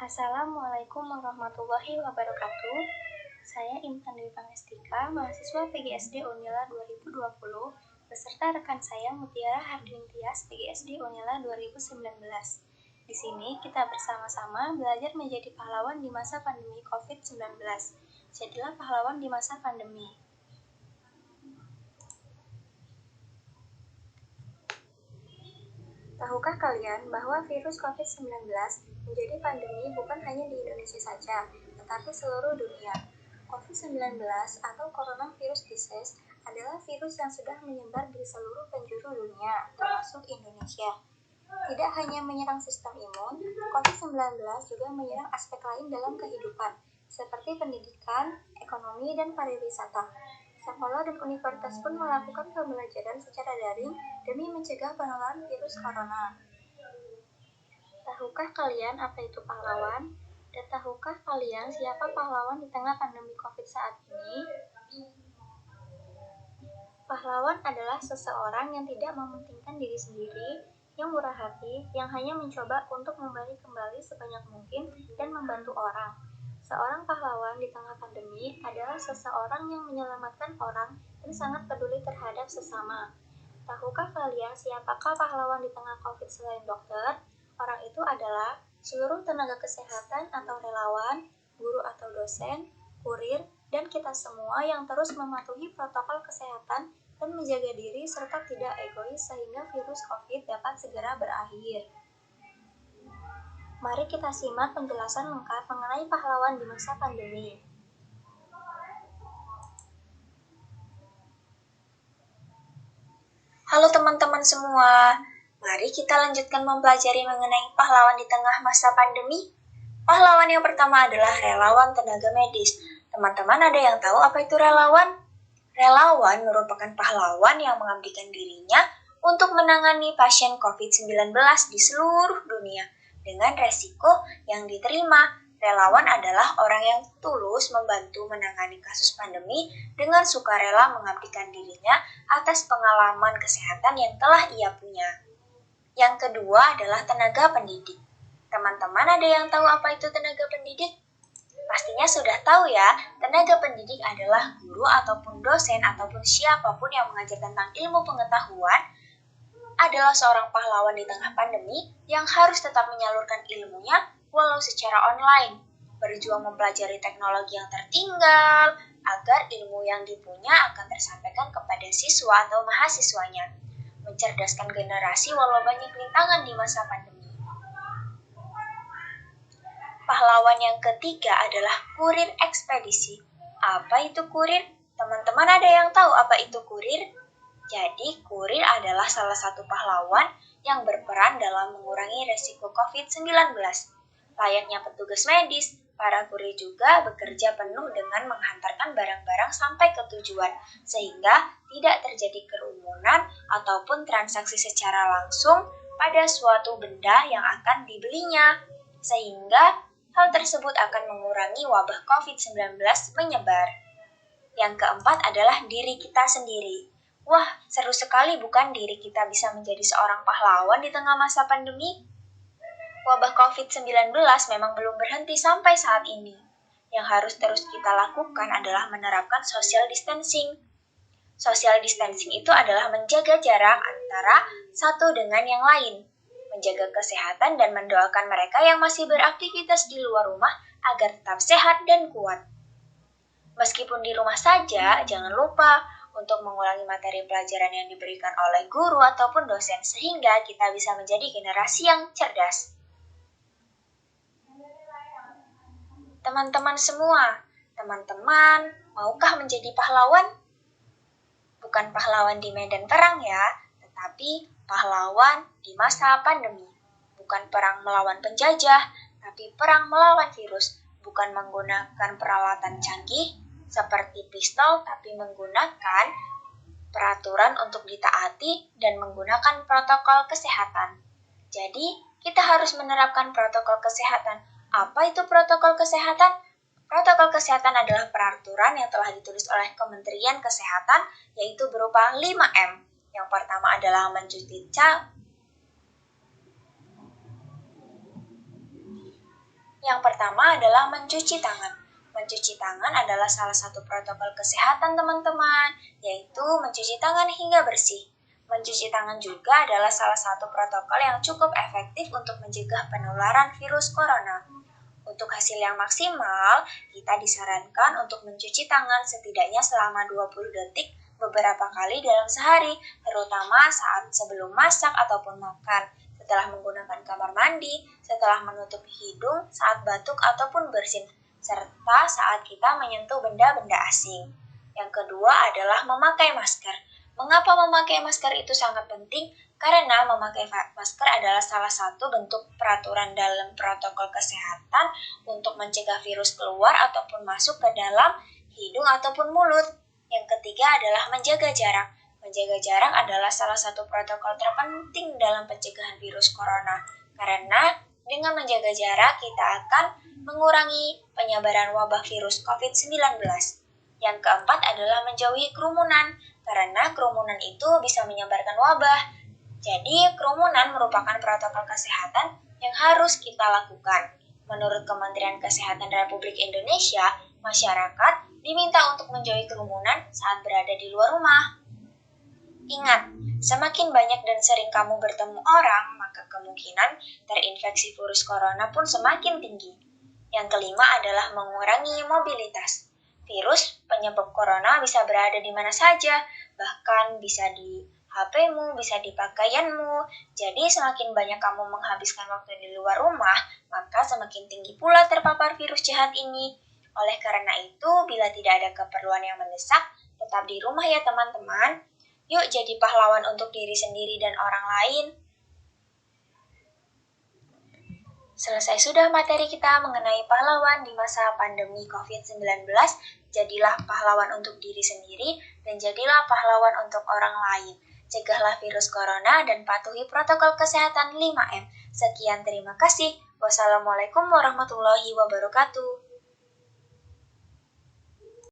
Assalamualaikum warahmatullahi wabarakatuh. Saya Intan Dwi Pangestika, mahasiswa PGSD Unila 2020, beserta rekan saya Mutiara Hardwin Tias, PGSD Unila 2019. Di sini kita bersama-sama belajar menjadi pahlawan di masa pandemi COVID-19. Jadilah pahlawan di masa pandemi. Tahukah kalian bahwa virus COVID-19 menjadi pandemi bukan hanya di Indonesia saja, tetapi seluruh dunia? COVID-19 atau Coronavirus Disease adalah virus yang sudah menyebar di seluruh penjuru dunia, termasuk Indonesia. Tidak hanya menyerang sistem imun, COVID-19 juga menyerang aspek lain dalam kehidupan, seperti pendidikan, ekonomi, dan pariwisata. Sekolah dan universitas pun melakukan pembelajaran secara daring demi mencegah penularan virus corona. Tahukah kalian apa itu pahlawan? Dan tahukah kalian siapa pahlawan di tengah pandemi COVID saat ini? Pahlawan adalah seseorang yang tidak mementingkan diri sendiri, yang murah hati, yang hanya mencoba untuk memberi kembali sebanyak mungkin dan membantu orang. Seorang pahlawan di tengah pandemi adalah seseorang yang menyelamatkan orang dan sangat peduli terhadap sesama. Tahukah kalian siapakah pahlawan di tengah COVID selain dokter? Orang itu adalah seluruh tenaga kesehatan atau relawan, guru atau dosen, kurir, dan kita semua yang terus mematuhi protokol kesehatan dan menjaga diri serta tidak egois sehingga virus COVID dapat segera berakhir. Mari kita simak penjelasan lengkap mengenai pahlawan di masa pandemi. Halo teman-teman semua, mari kita lanjutkan mempelajari mengenai pahlawan di tengah masa pandemi. Pahlawan yang pertama adalah relawan tenaga medis. Teman-teman ada yang tahu apa itu relawan? Relawan merupakan pahlawan yang mengabdikan dirinya untuk menangani pasien COVID-19 di seluruh dunia. Dengan resiko yang diterima, relawan adalah orang yang tulus membantu menangani kasus pandemi dengan sukarela mengabdikan dirinya atas pengalaman kesehatan yang telah ia punya. Yang kedua adalah tenaga pendidik. Teman-teman ada yang tahu apa itu tenaga pendidik? Pastinya sudah tahu ya, tenaga pendidik adalah guru ataupun dosen ataupun siapapun yang mengajar tentang ilmu pengetahuan adalah seorang pahlawan di tengah pandemi yang harus tetap menyalurkan ilmunya walau secara online, berjuang mempelajari teknologi yang tertinggal agar ilmu yang dipunya akan tersampaikan kepada siswa atau mahasiswanya, mencerdaskan generasi walau banyak rintangan di masa pandemi. Pahlawan yang ketiga adalah kurir ekspedisi. Apa itu kurir? Teman-teman ada yang tahu apa itu kurir? Jadi, kurir adalah salah satu pahlawan yang berperan dalam mengurangi resiko COVID-19. Layaknya petugas medis, para kurir juga bekerja penuh dengan menghantarkan barang-barang sampai ke tujuan, sehingga tidak terjadi kerumunan ataupun transaksi secara langsung pada suatu benda yang akan dibelinya, sehingga hal tersebut akan mengurangi wabah COVID-19 menyebar. Yang keempat adalah diri kita sendiri. Wah, seru sekali bukan diri kita bisa menjadi seorang pahlawan di tengah masa pandemi? Wabah COVID-19 memang belum berhenti sampai saat ini. Yang harus terus kita lakukan adalah menerapkan social distancing. Social distancing itu adalah menjaga jarak antara satu dengan yang lain, menjaga kesehatan dan mendoakan mereka yang masih beraktivitas di luar rumah agar tetap sehat dan kuat. Meskipun di rumah saja, jangan lupa untuk mengulangi materi pelajaran yang diberikan oleh guru ataupun dosen sehingga kita bisa menjadi generasi yang cerdas. Teman-teman semua, teman-teman maukah menjadi pahlawan? Bukan pahlawan di medan perang ya, tetapi pahlawan di masa pandemi. Bukan perang melawan penjajah, tapi perang melawan virus. Bukan menggunakan peralatan canggih seperti pistol, tapi menggunakan peraturan untuk ditaati dan menggunakan protokol kesehatan. Jadi, kita harus menerapkan protokol kesehatan. Apa itu protokol kesehatan? Protokol kesehatan adalah peraturan yang telah ditulis oleh Kementerian Kesehatan, yaitu berupa 5M. Yang pertama adalah Yang pertama adalah mencuci tangan. Mencuci tangan adalah salah satu protokol kesehatan teman-teman, yaitu mencuci tangan hingga bersih. Mencuci tangan juga adalah salah satu protokol yang cukup efektif untuk mencegah penularan virus corona. Untuk hasil yang maksimal, kita disarankan untuk mencuci tangan setidaknya selama 20 detik beberapa kali dalam sehari, terutama saat sebelum masak ataupun makan, setelah menggunakan kamar mandi, setelah menutup hidung, saat batuk ataupun bersin, serta saat kita menyentuh benda-benda asing. Yang kedua adalah memakai masker. Mengapa memakai masker itu sangat penting? Karena memakai masker adalah salah satu bentuk peraturan dalam protokol kesehatan untuk mencegah virus keluar ataupun masuk ke dalam hidung ataupun mulut. Yang ketiga adalah menjaga jarak. Menjaga jarak adalah salah satu protokol terpenting dalam pencegahan virus corona. Karena dengan menjaga jarak kita akan mengurangi penyebaran wabah virus COVID-19. Yang keempat adalah menjauhi kerumunan. Karena kerumunan itu bisa menyebarkan wabah. Jadi, kerumunan merupakan protokol kesehatan yang harus kita lakukan. Menurut Kementerian Kesehatan Republik Indonesia, masyarakat diminta untuk menjauhi kerumunan saat berada di luar rumah. Ingat, semakin banyak dan sering kamu bertemu orang, maka kemungkinan terinfeksi virus corona pun semakin tinggi. Yang kelima adalah mengurangi mobilitas. Virus penyebab corona bisa berada di mana saja, bahkan bisa di HP-mu, bisa di pakaianmu. Jadi semakin banyak kamu menghabiskan waktu di luar rumah, maka semakin tinggi pula terpapar virus jahat ini. Oleh karena itu, bila tidak ada keperluan yang mendesak, tetap di rumah ya teman-teman. Yuk jadi pahlawan untuk diri sendiri dan orang lain. Selesai sudah materi kita mengenai pahlawan di masa pandemi COVID-19. Jadilah pahlawan untuk diri sendiri dan jadilah pahlawan untuk orang lain. Cegahlah virus corona dan patuhi protokol kesehatan 5M. Sekian, terima kasih. Wassalamualaikum warahmatullahi wabarakatuh.